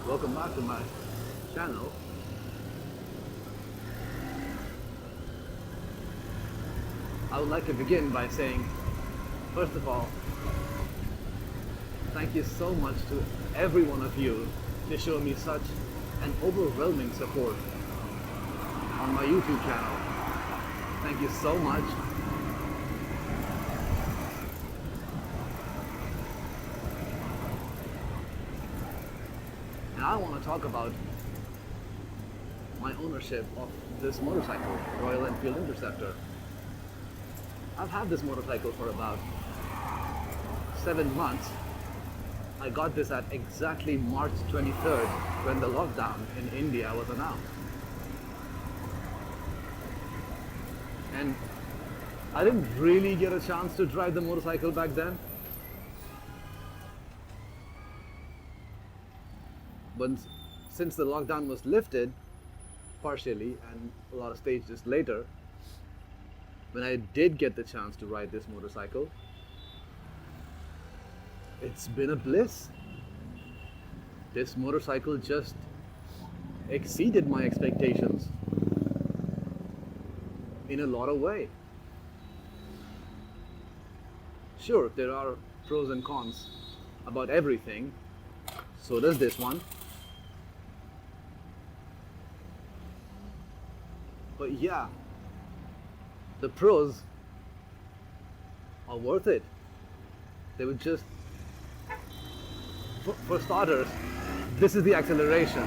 Welcome back to my channel. I would like to begin by saying, first of all, thank you so much to every one of you to show me such an overwhelming support on my YouTube channel. Thank you so much. And I want to talk about my ownership of this motorcycle, Royal Enfield Interceptor. I've had this motorcycle for about 7 months. I got this at exactly March 23rd when the lockdown in India was announced. And I didn't really get a chance to drive the motorcycle back then. But since the lockdown was lifted, partially, and a lot of stages later, when I did get the chance to ride this motorcycle, it's been a bliss. This motorcycle just exceeded my expectations in a lot of ways. Sure, there are pros and cons about everything. So does this one. But yeah, the pros are worth it. They would just, for starters, this is the acceleration.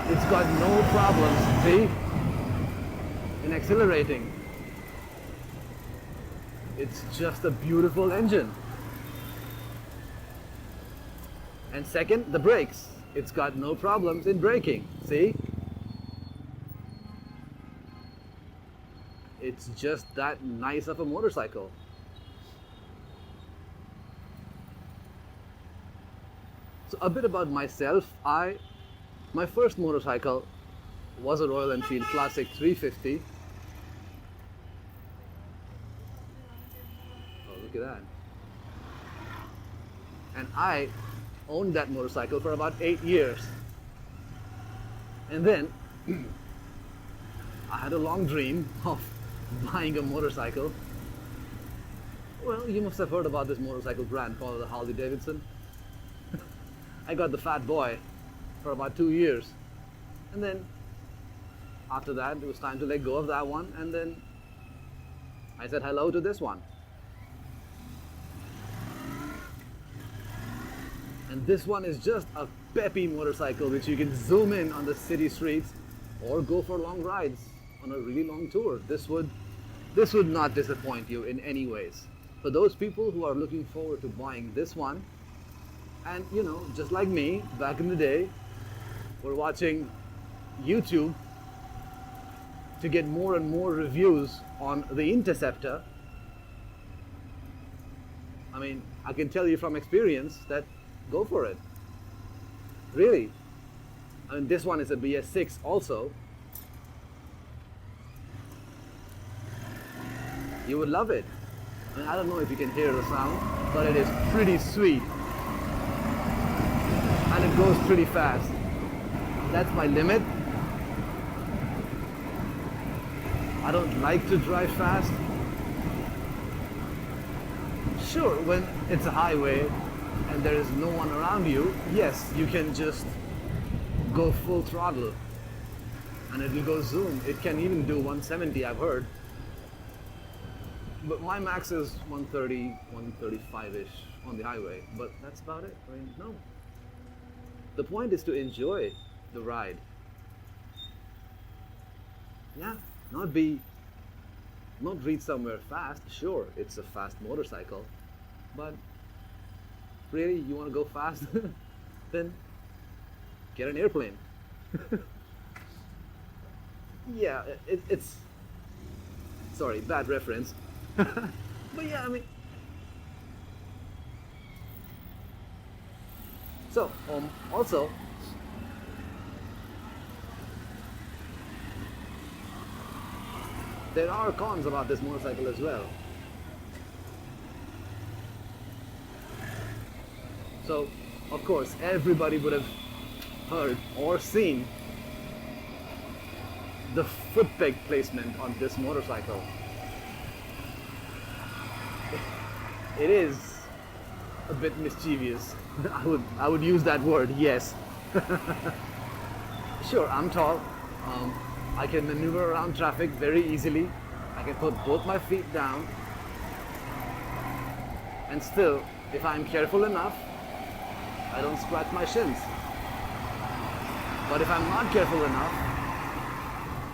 It's got no problems, see, in accelerating. It's just a beautiful engine. And second, the brakes. It's got no problems in braking, see? It's just that nice of a motorcycle. So a bit about myself. My first motorcycle was a Royal Enfield Classic 350. Oh, look at that. And I owned that motorcycle for about 8 years. And then I had a long dream of buying a motorcycle. Well, you must have heard about this motorcycle brand called the Harley Davidson. I got the Fat Boy for about 2 years. And then after that, it was time to let go of that one. And then I said hello to this one. And this one is just a peppy motorcycle which you can zoom in on the city streets or go for long rides on a really long tour. This would not disappoint you in any ways. For those people who are looking forward to buying this one, and you know, just like me, back in the day, we're watching YouTube to get more and more reviews on the Interceptor. I mean, I can tell you from experience that go for it. Really. I mean, this one is a BS6 also. You would love it. I mean, I don't know if you can hear the sound, but it is pretty sweet. And it goes pretty fast. That's my limit. I don't like to drive fast. Sure, when it's a highway and there is no one around you, yes, you can just go full throttle and it will go zoom. It can even do 170, I've heard. But my max is 130, 135-ish on the highway, but that's about it. I mean, no. The point is to enjoy the ride. Yeah, not reach somewhere fast. Sure, it's a fast motorcycle, but really, you want to go fast? Then get an airplane. Yeah, it's sorry, bad reference. But yeah, I mean, so also there are cons about this motorcycle as well. So of course, everybody would have heard or seen the foot peg placement on this motorcycle. It is a bit mischievous. I would use that word, yes. Sure, I'm tall. I can maneuver around traffic very easily. I can put both my feet down. And still, if I'm careful enough, I don't scratch my shins. But if I'm not careful enough,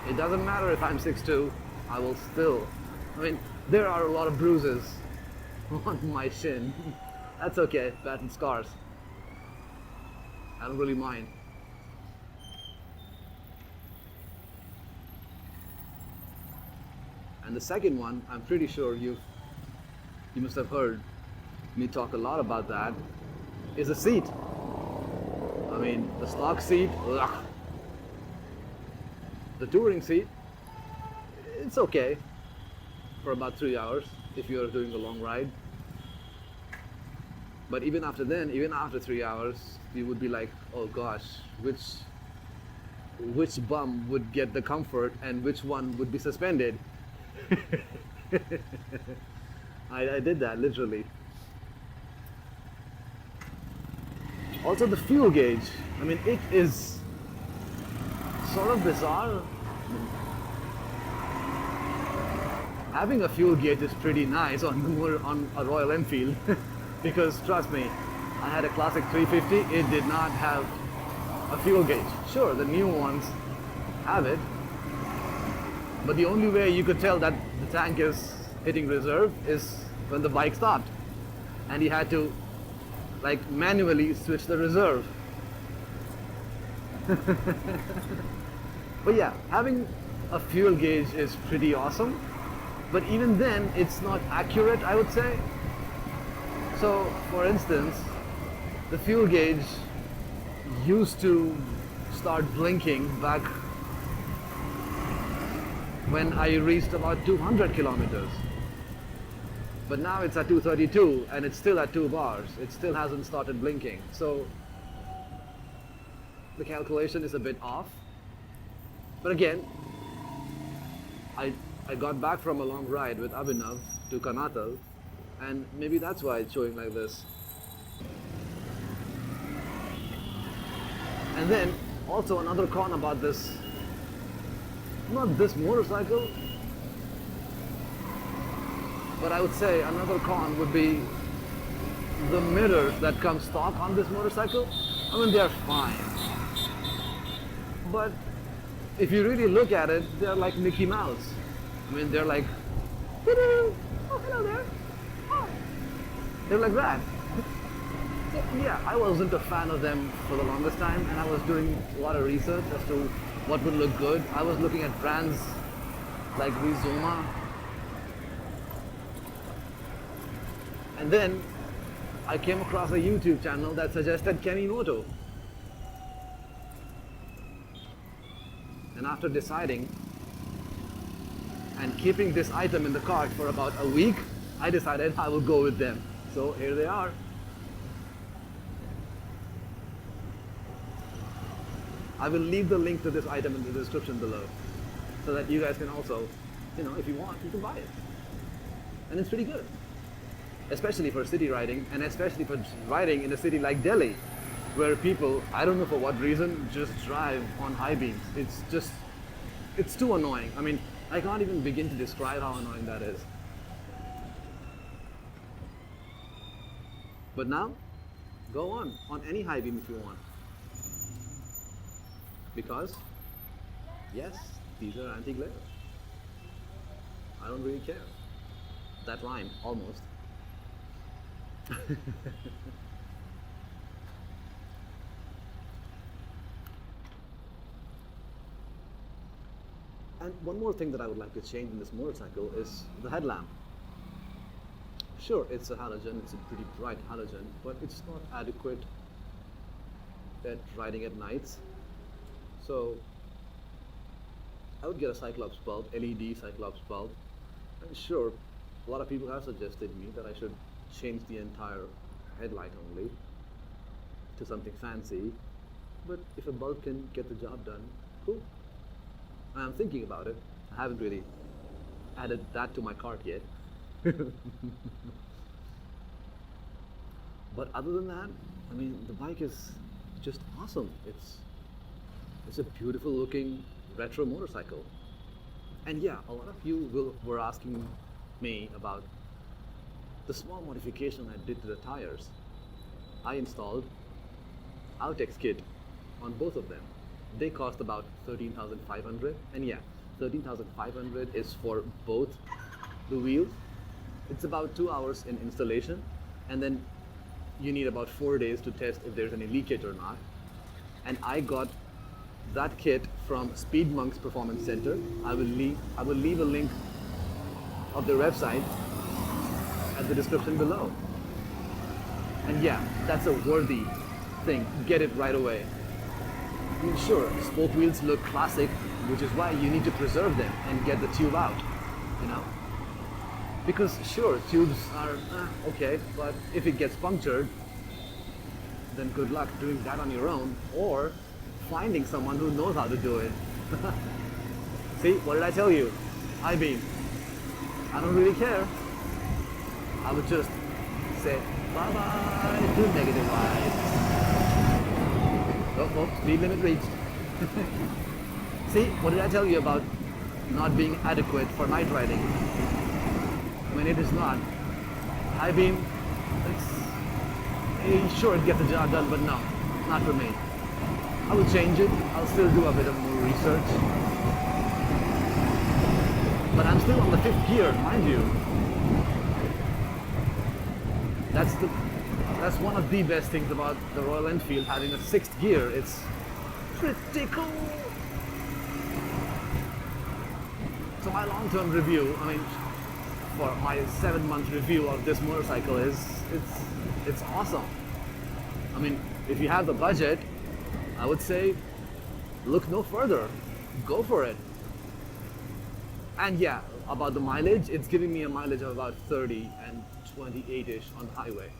it doesn't matter if I'm 6'2", I will still, there are a lot of bruises on my shin. That's okay, battle scars. I don't really mind. And the second one, I'm pretty sure you must have heard me talk a lot about that, is the seat. The stock seat, ugh. The touring seat, it's okay for about 3 hours if you're doing a long ride. But even after 3 hours, you would be like, oh gosh, which bum would get the comfort and which one would be suspended? I did that literally. Also the fuel gauge, it is sort of bizarre. Having a fuel gauge is pretty nice on a Royal Enfield because trust me, I had a classic 350, it did not have a fuel gauge. Sure, the new ones have it, but the only way you could tell that the tank is hitting reserve is when the bike stopped and you had to manually switch the reserve. But yeah, having a fuel gauge is pretty awesome, but even then it's not accurate, I would say. So for instance, the fuel gauge used to start blinking back when I reached about 200 kilometers. But now it's at 232 and it's still at 2 bars. It still hasn't started blinking. So the calculation is a bit off. But again, I got back from a long ride with Abhinav to Kanatal, and maybe that's why it's showing like this. And then also another con about this, not this motorcycle, but I would say another con would be the mirrors that come stock on this motorcycle. They're fine. But if you really look at it, they're like Mickey Mouse. They're like, oh, hello there. Oh. They're like that. So, yeah, I wasn't a fan of them for the longest time, and I was doing a lot of research as to what would look good. I was looking at brands like Rizoma. And then I came across a YouTube channel that suggested Kenimoto. And after deciding and keeping this item in the cart for about a week, I decided I will go with them. So here they are. I will leave the link to this item in the description below so that you guys can also, if you want, you can buy it. And it's pretty good. Especially for city riding, and especially for riding in a city like Delhi, where people, I don't know for what reason, just drive on high beams. It's too annoying. I can't even begin to describe how annoying that is. But now, go on any high beam if you want. Because, yes, these are anti-glare. I don't really care. That rhymed, almost. And one more thing that I would like to change in this motorcycle is the headlamp. Sure, it's a halogen, it's a pretty bright halogen, but it's not adequate at riding at nights. So I would get a Cyclops bulb, LED Cyclops bulb. And sure, a lot of people have suggested me that I should change the entire headlight only to something fancy, but if a bulk can get the job done, cool. I'm thinking about it. I haven't really added that to my cart yet. But other than that, I mean, the bike is just awesome. It's a beautiful looking retro motorcycle. And yeah, a lot of you were asking me about the small modification I did to the tires. I installed Outex kit on both of them. They cost about 13,500, and yeah, 13,500 is for both the wheels. It's about 2 hours in installation, and then you need about 4 days to test if there's any leakage or not. And I got that kit from Speed Monk's Performance Center. I will leave a link of their website at the description below. And yeah, that's a worthy thing. Get it right away. I mean, sure, spoke wheels look classic, which is why you need to preserve them and get the tube out, you know? Because sure, tubes are okay, but if it gets punctured, then good luck doing that on your own, or finding someone who knows how to do it. See, what did I tell you? I-beam. I don't really care. I would just say bye-bye to negative Y. Oh, speed limit reached. See, what did I tell you about not being adequate for night riding? When it is not. I-beam, sure, it gets the job done, but no, not for me. I will change it. I'll still do a bit of more research. But I'm still on the 5th gear, mind you. That's one of the best things about the Royal Enfield having a 6th gear. It's pretty cool. So my long-term review, I mean, for my 7-month review of this motorcycle is, it's awesome. I mean, if you have the budget, I would say look no further. Go for it. And yeah, about the mileage, it's giving me a mileage of about 30 and 28-ish on the highway.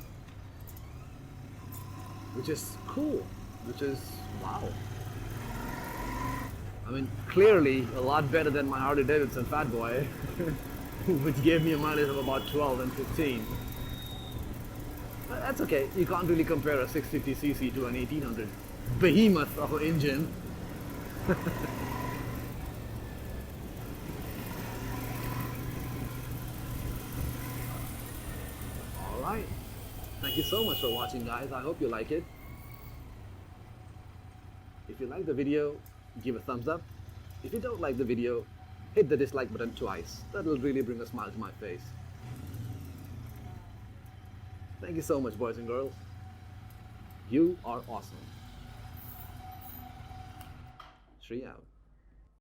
Which is cool. Which is wow. I mean, clearly a lot better than my Harley Davidson Fat Boy, which gave me a mileage of about 12 and 15. But that's okay. You can't really compare a 650cc to an 1800 behemoth of an engine. Alright. Thank you so much for watching, guys. I hope you like it. If you like the video, give a thumbs up. If you don't like the video, hit the dislike button twice. That'll really bring a smile to my face. Thank you so much, boys and girls. You are awesome. Shri out.